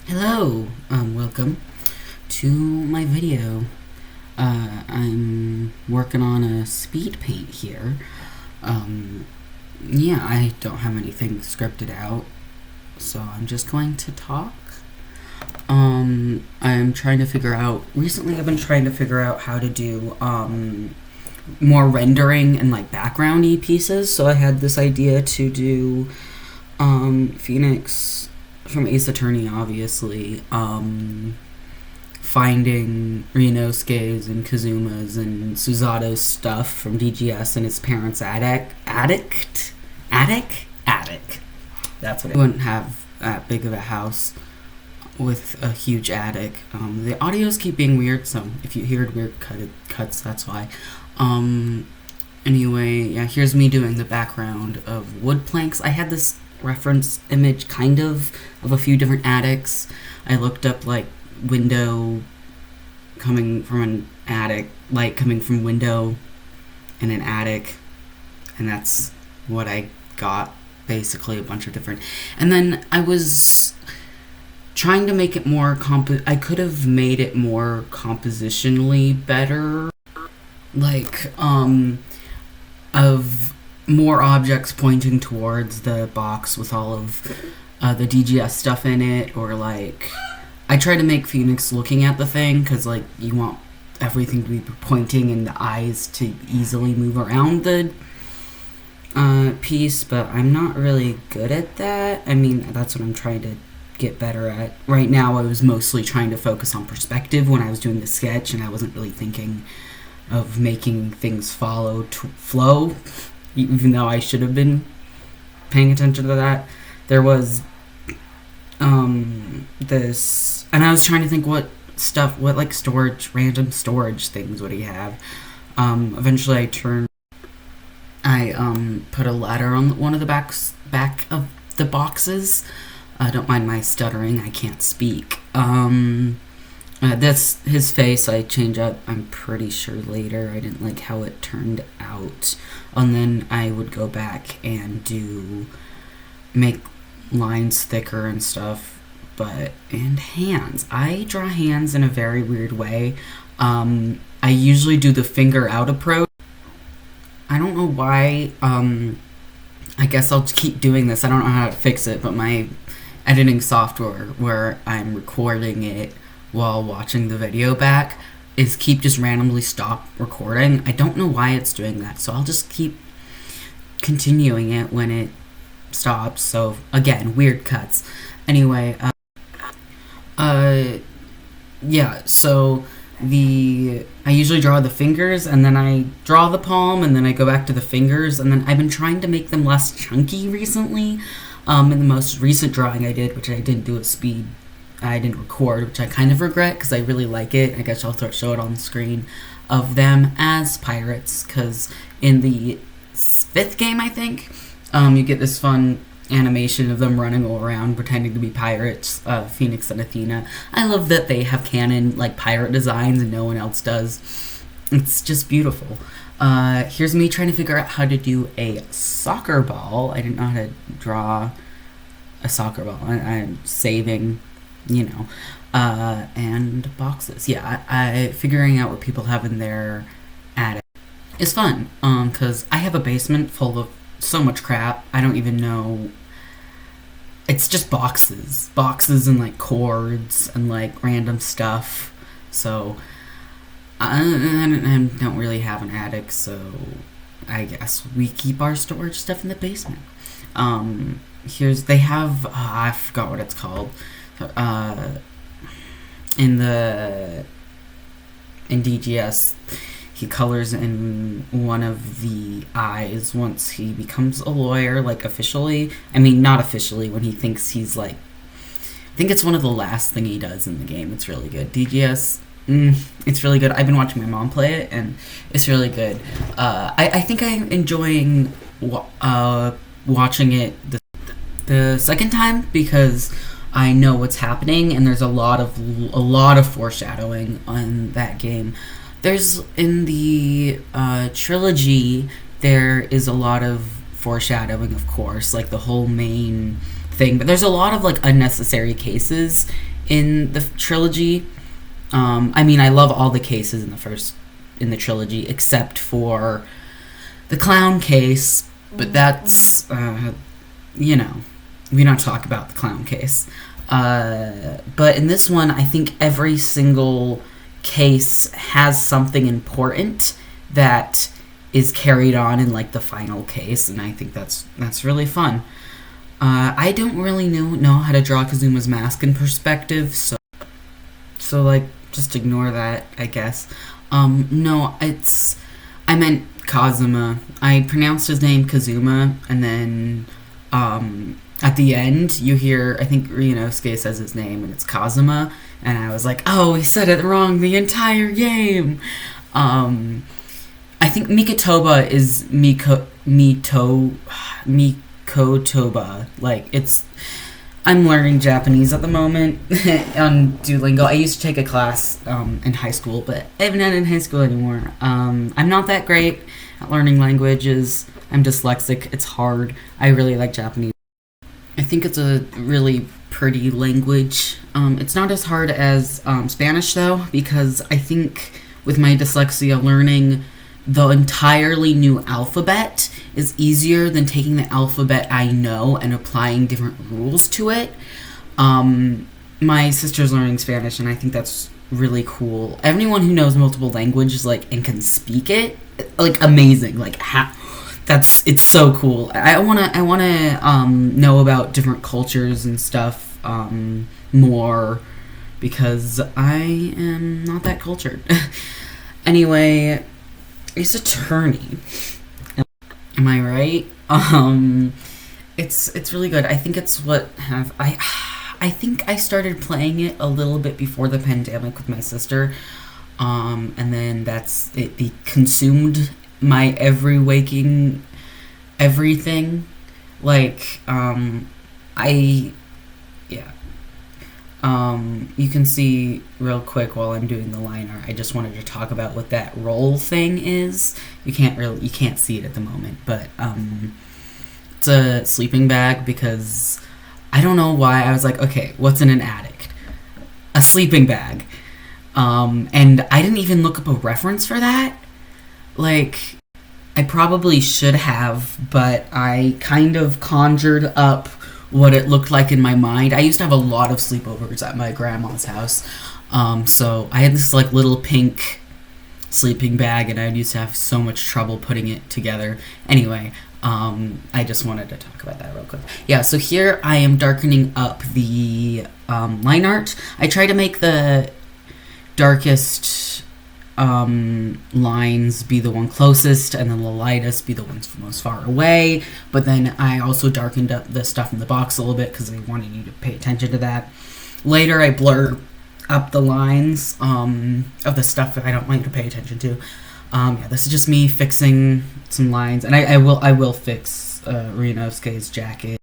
Hello, welcome to my video. I'm working on a speed paint here. Yeah, I don't have anything scripted out, so I'm just going to talk. I'm trying to figure out, recently I've been trying to figure out how to do, more rendering and like background-y pieces, so I had this idea to do, Phoenix from Ace Attorney, obviously, finding Ryunosuke's and Kazuma's and Susato's stuff from DGS in his parents' attic. That's what it wouldn't have that big of a house with a huge attic. The audios keep being weird, so if you hear weird cuts, that's why. Anyway, yeah, here's me doing the background of wood planks. I had this reference image kind of a few different attics. I looked up like window coming from an attic, light coming from window in an attic, and that's what I got, basically a bunch of different. And then I was trying to make it more I could have made it more compositionally better, like of more objects pointing towards the box with all of the DGS stuff in it, or like I try to make Phoenix looking at the thing, because like you want everything to be pointing and the eyes to easily move around the piece, but I'm not really good at that. I mean, that's what I'm trying to get better at. Right now I was mostly trying to focus on perspective when I was doing the sketch, and I wasn't really thinking of making things flow, even though I should have been paying attention to that. There was this, and I was trying to think what like random storage things would he have. Eventually I put a letter on one of the back of the boxes. Don't mind my stuttering, I can't speak. That's his face. I change up, I'm pretty sure, later. I didn't like how it turned out. And then I would go back and make lines thicker and stuff. And hands. I draw hands in a very weird way. I usually do the finger out approach. I don't know why. I guess I'll keep doing this. I don't know how to fix it, but my editing software where I'm recording it while watching the video back is just randomly stop recording. I don't know why it's doing that, so I'll just keep continuing it when it stops. So again, weird cuts. Anyway, yeah, so I usually draw the fingers, and then I draw the palm, and then I go back to the fingers, and then I've been trying to make them less chunky recently. In the most recent drawing I did, which I didn't do at speed, I didn't record, which I kind of regret because I really like it. I guess I'll show it on the screen, of them as pirates, because in the 5th game, I think, you get this fun animation of them running all around pretending to be pirates, Phoenix and Athena. I love that they have canon like pirate designs and no one else does. It's just beautiful. Here's me trying to figure out how to do a soccer ball. I didn't know how to draw a soccer ball. I'm saving, and boxes. Yeah, I figuring out what people have in their attic is fun, because I have a basement full of so much crap. I don't even know. It's just boxes and like cords and like random stuff. So I don't really have an attic, so I guess we keep our storage stuff in the basement. They have, I forgot what it's called. In DGS, he colors in one of the eyes once he becomes a lawyer, like officially. I mean, not officially, when he thinks he's like, I think it's one of the last thing he does in the game. It's really good. DGS, it's really good. I've been watching my mom play it, and it's really good. I think I'm enjoying watching it the second time, because I know what's happening, and there's a lot of foreshadowing on that game. There's, in the trilogy, there is a lot of foreshadowing, of course, like the whole main thing, but there's a lot of like unnecessary cases in the trilogy. I mean, I love all the cases in the trilogy except for the clown case, but that's you know, we don't talk about the clown case. But in this one, I think every single case has something important that is carried on in like the final case, and I think that's really fun. I don't really know how to draw Kazuma's mask in perspective, so like just ignore that, I guess. No, I meant Kazuma. I pronounced his name Kazuma, and then at the end you hear, I think Ryunosuke says his name and it's Kazuma, and I was like, oh, he said it wrong the entire game. I think Mikotoba is Mikotoba. Like, I'm learning Japanese at the moment on Duolingo. I used to take a class in high school, but I haven't had it in high school anymore. I'm not that great at learning languages. I'm dyslexic. It's hard. I really like Japanese. I think it's a really pretty language. It's not as hard as Spanish, though, because I think with my dyslexia, learning the entirely new alphabet is easier than taking the alphabet I know and applying different rules to it. My sister's learning Spanish, and I think that's really cool. Anyone who knows multiple languages, like, and can speak it, like, amazing. Like, it's so cool. I wanna know about different cultures and stuff more, because I am not that cultured. Anyway, Ace Attorney. Am I right? It's really good. I think it's I think I started playing it a little bit before the pandemic with my sister, and then it consumed my every waking everything. Like, you can see real quick while I'm doing the line art, I just wanted to talk about what that roll thing is. You can't see it at the moment, but it's a sleeping bag, because I don't know why I was like, okay, what's in an attic? A sleeping bag. And I didn't even look up a reference for that. Like, I probably should have, but I kind of conjured up what it looked like in my mind. I used to have a lot of sleepovers at my grandma's house, so I had this like little pink sleeping bag, and I used to have so much trouble putting it together. Anyway, I just wanted to talk about that real quick. Yeah, so here I am darkening up the line art. I try to make the darkest lines be the one closest, and then the lightest be the ones from most far away. But then I also darkened up the stuff in the box a little bit, because I wanted you to pay attention to that. Later, I blur up the lines of the stuff that I don't want you to pay attention to. Yeah, this is just me fixing some lines, and I will fix Ryunosuke's jacket.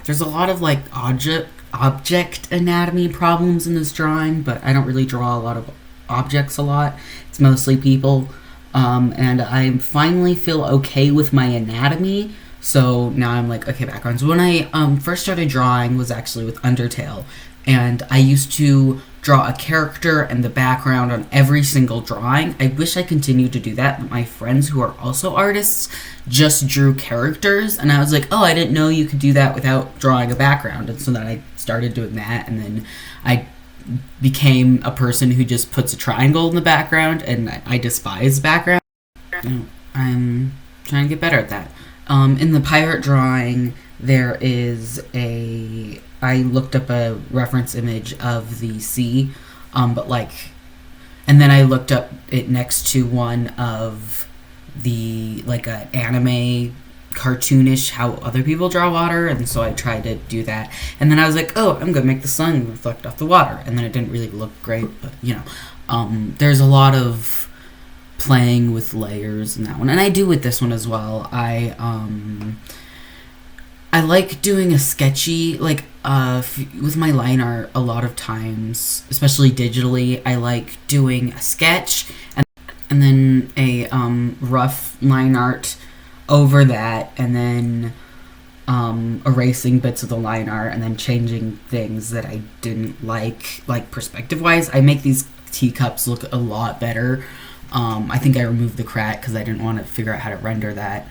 There's a lot of like object anatomy problems in this drawing, but I don't really draw a lot of objects a lot. It's mostly people, and I finally feel okay with my anatomy, so now I'm like, okay, backgrounds. When I first started drawing was actually with Undertale, and I used to draw a character and the background on every single drawing. I wish I continued to do that, but my friends who are also artists just drew characters, and I was like, oh, I didn't know you could do that without drawing a background, and so then I started doing that, and then I became a person who just puts a triangle in the background, and I despise background. I'm trying to get better at that. In the pirate drawing, there is I looked up a reference image of the sea, but like, and then I looked up it next to one of the, like, an anime cartoonish how other people draw water, and so I tried to do that, and then I was like, oh, I'm gonna make the sun reflect off the water, and then it didn't really look great, but there's a lot of playing with layers in that one, and I do with this one as well. I like doing a sketchy, like, with my line art a lot of times, especially digitally. I like doing a sketch and then a rough line art over that, and then erasing bits of the line art and then changing things that I didn't like perspective wise. I make these teacups look a lot better. I think I removed the crack because I didn't want to figure out how to render that.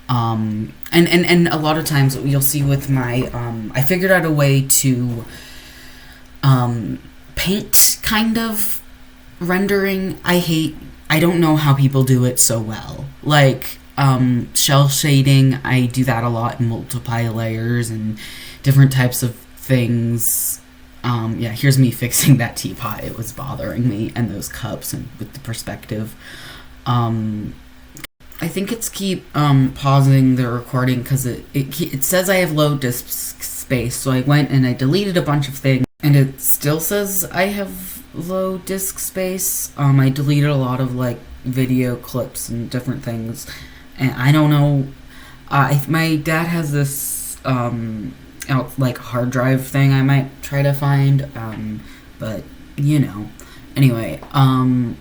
And a lot of times you'll see with my, I figured out a way to paint kind of rendering. I don't know how people do it so well. Like, shell shading, I do that a lot and multiply layers and different types of things. Yeah, here's me fixing that teapot. It was bothering me, and those cups and with the perspective. I think it's keep pausing the recording because it says I have low disk space, so I went and I deleted a bunch of things, and it still says I have low disk space. I deleted a lot of like video clips and different things, and I don't know. My dad has this like hard drive thing I might try to find, but you know. Anyway,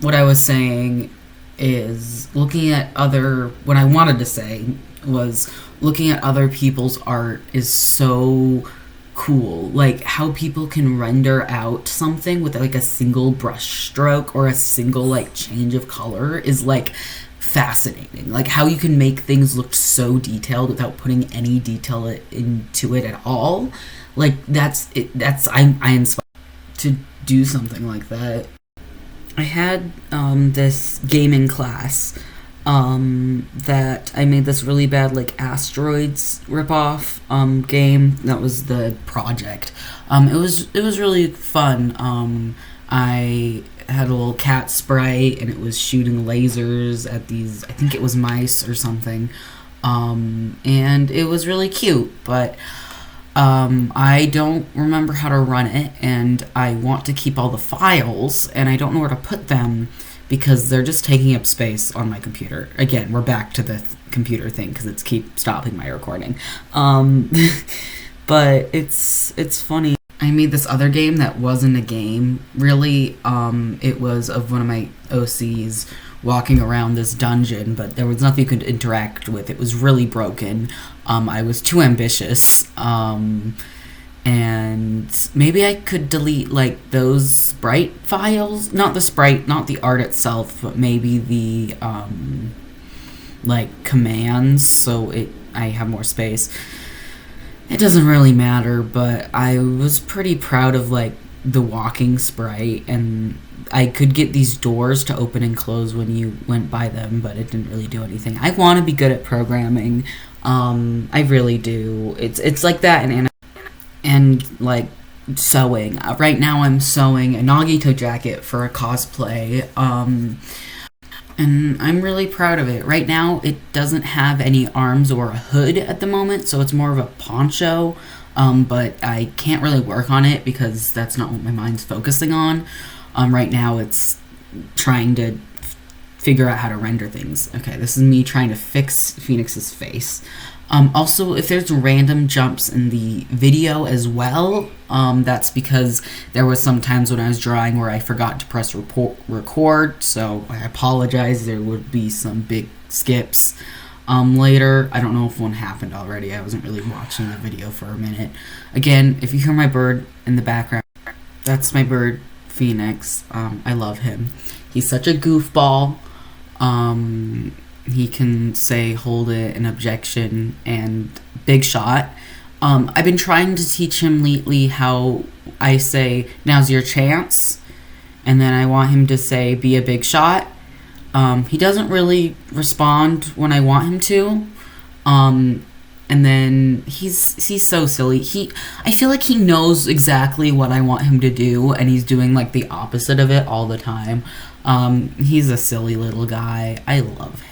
what I was saying is what I wanted to say was looking at other people's art is so cool. Like how people can render out something with like a single brush stroke or a single like change of color is like fascinating. Like how you can make things look so detailed without putting any detail into it at all. Like I inspire to do something like that. I had this gaming class that I made this really bad like asteroids ripoff game. That was the project. It was really fun. I had a little cat sprite and it was shooting lasers at these, I think it was mice or something, and it was really cute, but I don't remember how to run it, and I want to keep all the files, and I don't know where to put them because they're just taking up space on my computer. Again, we're back to the computer thing because it's keep stopping my recording. But it's funny. I made this other game that wasn't a game, really. It was of one of my OCs walking around this dungeon, but there was nothing you could interact with. It was really broken. I was too ambitious. And maybe I could delete like those sprite files, not the sprite, not the art itself, but maybe the like commands, so I have more space. It doesn't really matter, but I was pretty proud of like the walking sprite, and I could get these doors to open and close when you went by them, but it didn't really do anything. I want to be good at programming. I really do. It's like that in anime and like sewing. Right now I'm sewing a Nagito jacket for a cosplay. And I'm really proud of it. Right now, it doesn't have any arms or a hood at the moment, so it's more of a poncho, but I can't really work on it because that's not what my mind's focusing on. Right now, it's trying to figure out how to render things. Okay, this is me trying to fix Phoenix's face. Also, if there's random jumps in the video as well, that's because there was some times when I was drawing where I forgot to press record, so I apologize. There would be some big skips later. I don't know if one happened already. I wasn't really watching the video for a minute. Again, if you hear my bird in the background, that's my bird, Phoenix. I love him. He's such a goofball. He can say hold it, an objection, and big shot. I've been trying to teach him lately how I say, now's your chance, and then I want him to say, be a big shot. He doesn't really respond when I want him to. And then he's so silly. I feel like he knows exactly what I want him to do, and he's doing like the opposite of it all the time. He's a silly little guy. I love him.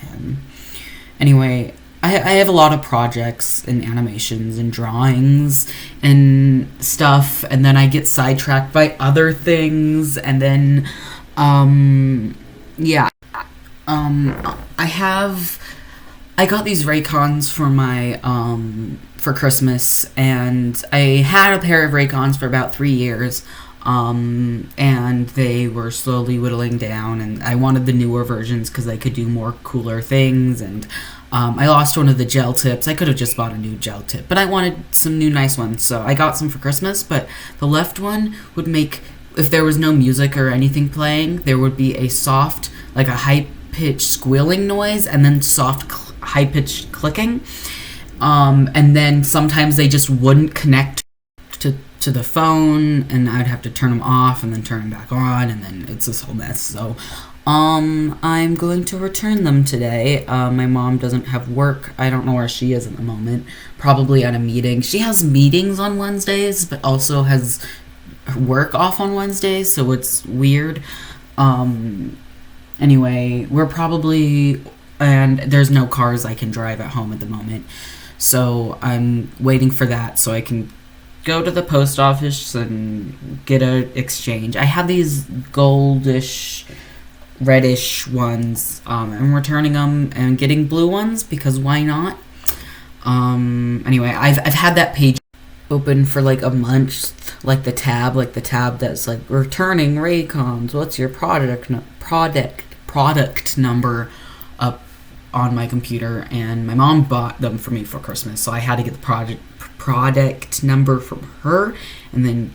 Anyway, I have a lot of projects and animations and drawings and stuff, and then I get sidetracked by other things, and then, yeah. I got these Raycons for my, for Christmas, and I had a pair of Raycons for about 3 years, and they were slowly whittling down, and I wanted the newer versions because I could do more cooler things, and I lost one of the gel tips. I could have just bought a new gel tip, but I wanted some new nice ones, so I got some for Christmas. But the left one would make, if there was no music or anything playing, there would be a soft, like a high-pitched squealing noise, and then soft, high-pitched clicking. And then sometimes they just wouldn't connect to the phone, and I'd have to turn them off and then turn them back on, and then it's this whole mess. So I'm going to return them today. My mom doesn't have work. I don't know where she is at the moment. Probably at a meeting. She has meetings on Wednesdays, but also has work off on Wednesdays, so it's weird. Anyway, we're probably... And there's no cars I can drive at home at the moment. So I'm waiting for that so I can go to the post office and get a exchange. I have these goldish, reddish ones. I'm returning them and getting blue ones because why not? Anyway, I've had that page open for like a month, like the tab that's like returning Raycons. What's your product number up on my computer, and my mom bought them for me for Christmas, so I had to get the product number from her. And then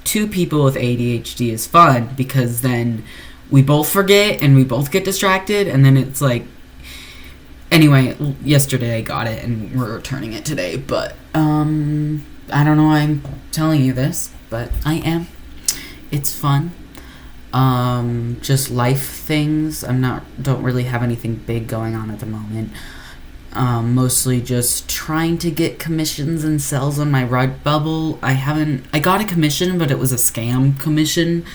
two people with ADHD is fun because then we both forget and we both get distracted, and then it's like, anyway, yesterday I got it and we're returning it today. But I don't know why I'm telling you this, but I am. It's fun. Just life things. Don't really have anything big going on at the moment. Mostly just trying to get commissions and sales on my Redbubble. I got a commission, but it was a scam commission.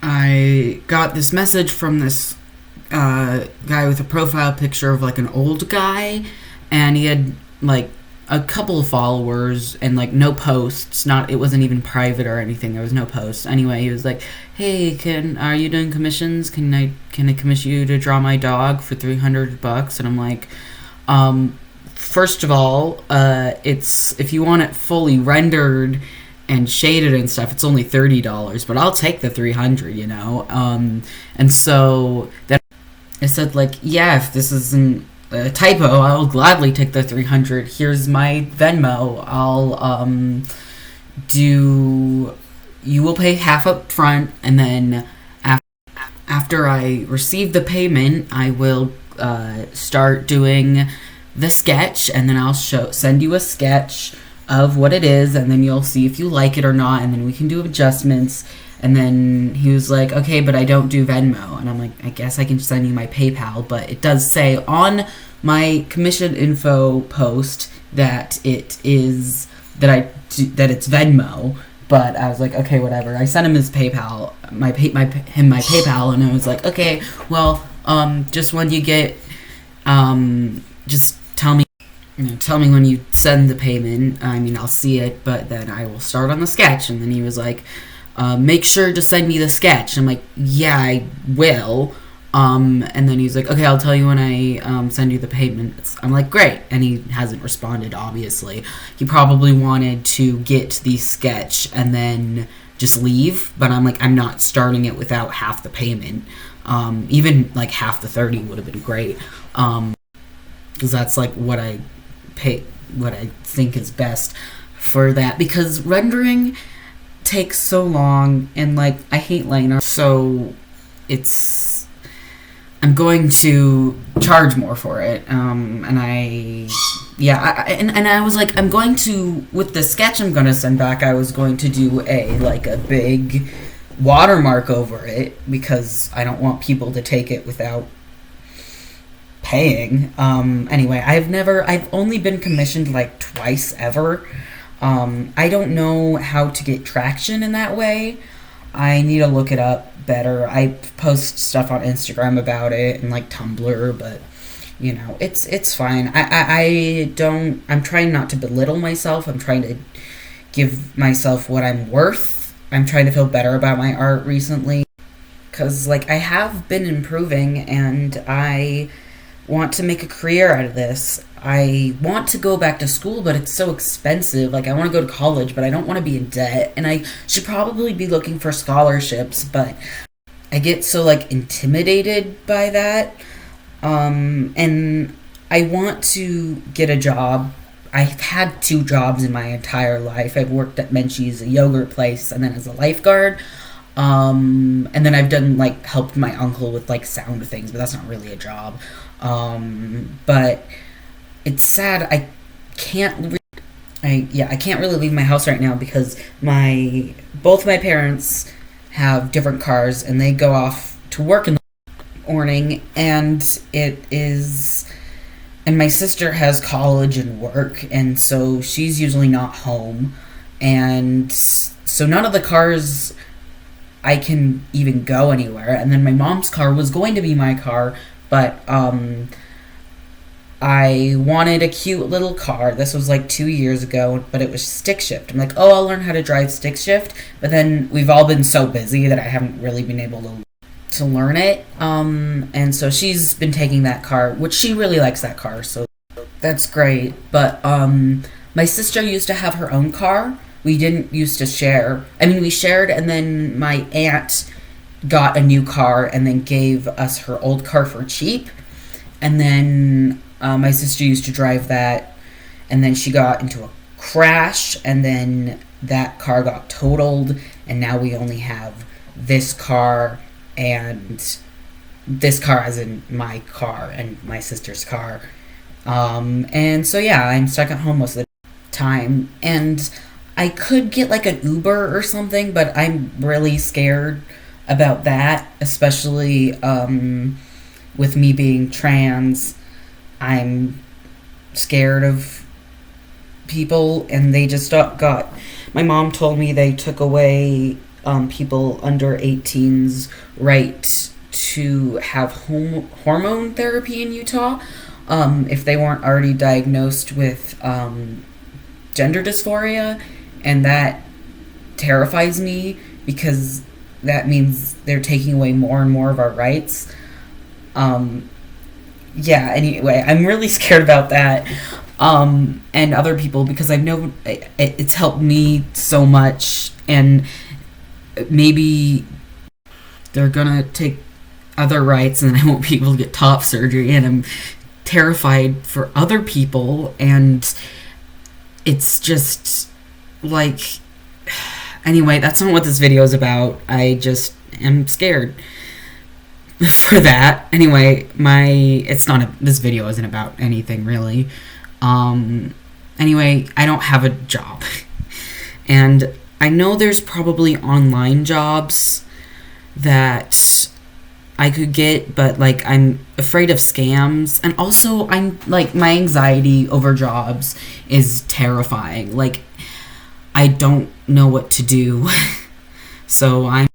I got this message from this guy with a profile picture of like an old guy, and he had like a couple of followers and like no posts. It wasn't even private or anything. There was no posts. Anyway, he was like, "Hey, are you doing commissions? Can I commission you to draw my dog for $300?" And I'm like, first of all, it's, if you want it fully rendered and shaded and stuff, it's only $30, but I'll take the $300, you know. And so then I said, like, yeah, if this isn't a typo, I'll gladly take the $300. Here's my Venmo. You will pay half up front, and then after I receive the payment, I will start doing the sketch, and then I'll send you a sketch of what it is, and then you'll see if you like it or not, and then we can do adjustments. And then he was like, okay, but I don't do Venmo. And I'm like, I guess I can send you my PayPal, but it does say on my commission info post that it's Venmo. But I was like, okay, whatever. I sent him his PayPal, my PayPal, and I was like, okay, well, just when you get, just tell me when you send the payment. I mean, I'll see it, but then I will start on the sketch. And then he was like, make sure to send me the sketch. I'm like, yeah, I will. And then he's like, okay, I'll tell you when I send you the payment. I'm like, great. And he hasn't responded, obviously. He probably wanted to get the sketch and then just leave. But I'm like, I'm not starting it without half the payment. Even like half the 30 would have been great. Because that's like what I think is best for that. Because rendering takes so long, and like I hate liner, so I'm going to charge more for it. And I was like, I'm going to, with the sketch I'm going to send back, I was going to do a big watermark over it because I don't want people to take it without paying. Anyway, I've only been commissioned like twice ever. I don't know how to get traction in that way. I need to look it up better. I post stuff on Instagram about it and like Tumblr, but you know, it's fine. I'm trying not to belittle myself. I'm trying to give myself what I'm worth. I'm trying to feel better about my art recently, because like I have been improving and I want to make a career out of this. I want to go back to school, but it's so expensive. Like, I want to go to college, but I don't want to be in debt. And I should probably be looking for scholarships, but I get so, like, intimidated by that. And I want to get a job. I've had 2 jobs in my entire life. I've worked at Menchie's, a yogurt place, and then as a lifeguard. And then I've done like helped my uncle with like sound things, but that's not really a job. But it's sad. Can't. I can't really leave my house right now because both my parents have different cars and they go off to work in the morning, and my sister has college and work, and so she's usually not home, and so none of the cars I can even go anywhere. And then my mom's car was going to be my car, but I wanted a cute little car. This was like 2 years ago, but it was stick shift. I'm like, oh, I'll learn how to drive stick shift. But then we've all been so busy that I haven't really been able to learn it. And so she's been taking that car, which she really likes that car, so that's great. But my sister used to have her own car. We didn't used to share. I mean, we shared, and then my aunt got a new car and then gave us her old car for cheap. And then my sister used to drive that, and then she got into a crash, and then that car got totaled, and now we only have this car, and this car as in my car and my sister's car. And so yeah, I'm stuck at home most of the time, and I could get like an Uber or something, but I'm really scared about that, especially with me being trans. I'm scared of people, and they just got. My mom told me they took away people under 18's right to have hormone therapy in Utah if they weren't already diagnosed with gender dysphoria, and that terrifies me because that means they're taking away more and more of our rights. Yeah, anyway, I'm really scared about that, and other people, because I know it's helped me so much, and maybe they're gonna take other rights and I won't be able to get top surgery, and I'm terrified for other people, and it's just like, anyway, that's not what this video is about. I just am scared for that. Anyway, this video isn't about anything really. Anyway, I don't have a job. And I know there's probably online jobs that I could get, but like I'm afraid of scams, and also I'm like, my anxiety over jobs is terrifying. Like, I don't know what to do. So I'm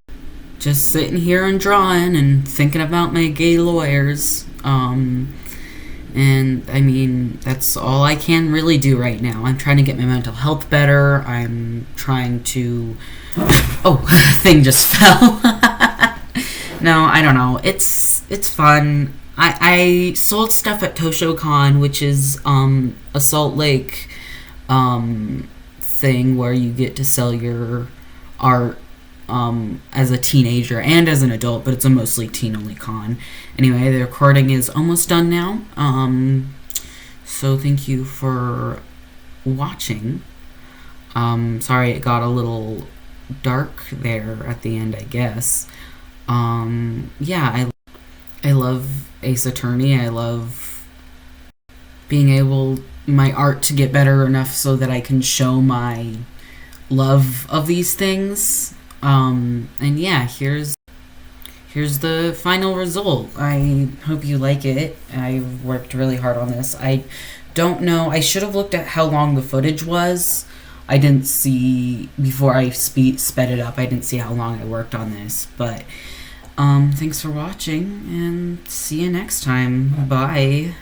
just sitting here and drawing and thinking about my gay lawyers. And I mean, that's all I can really do right now. I'm trying to get my mental health better. I'm trying to... Oh, thing just fell. No, I don't know. It's fun. I sold stuff at ToshoCon, which is a Salt Lake thing where you get to sell your art as a teenager and as an adult, but it's a mostly teen-only con. Anyway, the recording is almost done now. So thank you for watching. Sorry it got a little dark there at the end, I guess. Yeah, I love Ace Attorney. I love being able my art to get better enough so that I can show my love of these things. And yeah, here's the final result. I hope you like it. I worked really hard on this. I don't know. I should have looked at how long the footage was. I didn't see, before I sped it up, I didn't see how long I worked on this. But thanks for watching, and see you next time. Bye.